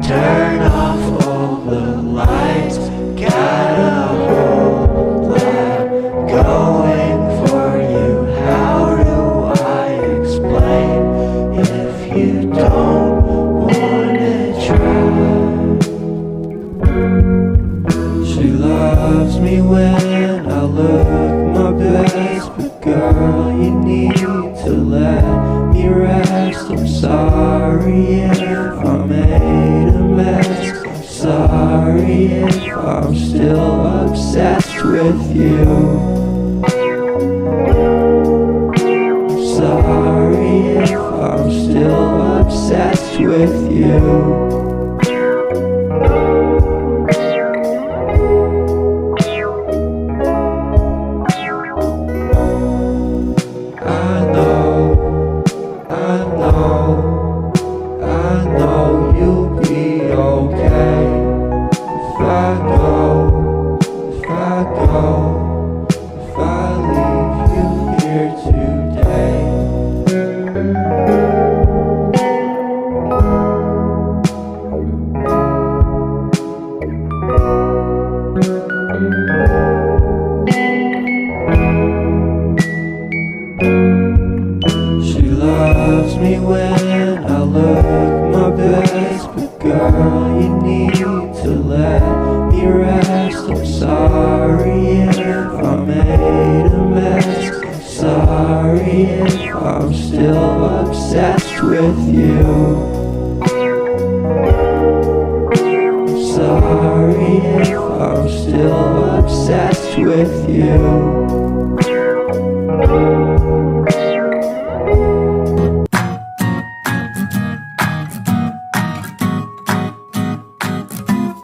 Turn off all the lights, got a whole lot going for you. How do I explain if you don't wanna try? She loves me when I look my best, but girl, you need to let me rest. I'm sorry if I made a mess. I'm sorry if I'm still obsessed with you. I'm sorry if I'm still obsessed with you. I know you'll be okay if I leave you here today. She loves me when I look my best, but girl, you need to let me rest. I'm sorry if I made a mess. I'm sorry if I'm still obsessed with you. I'm sorry if I'm still obsessed with you.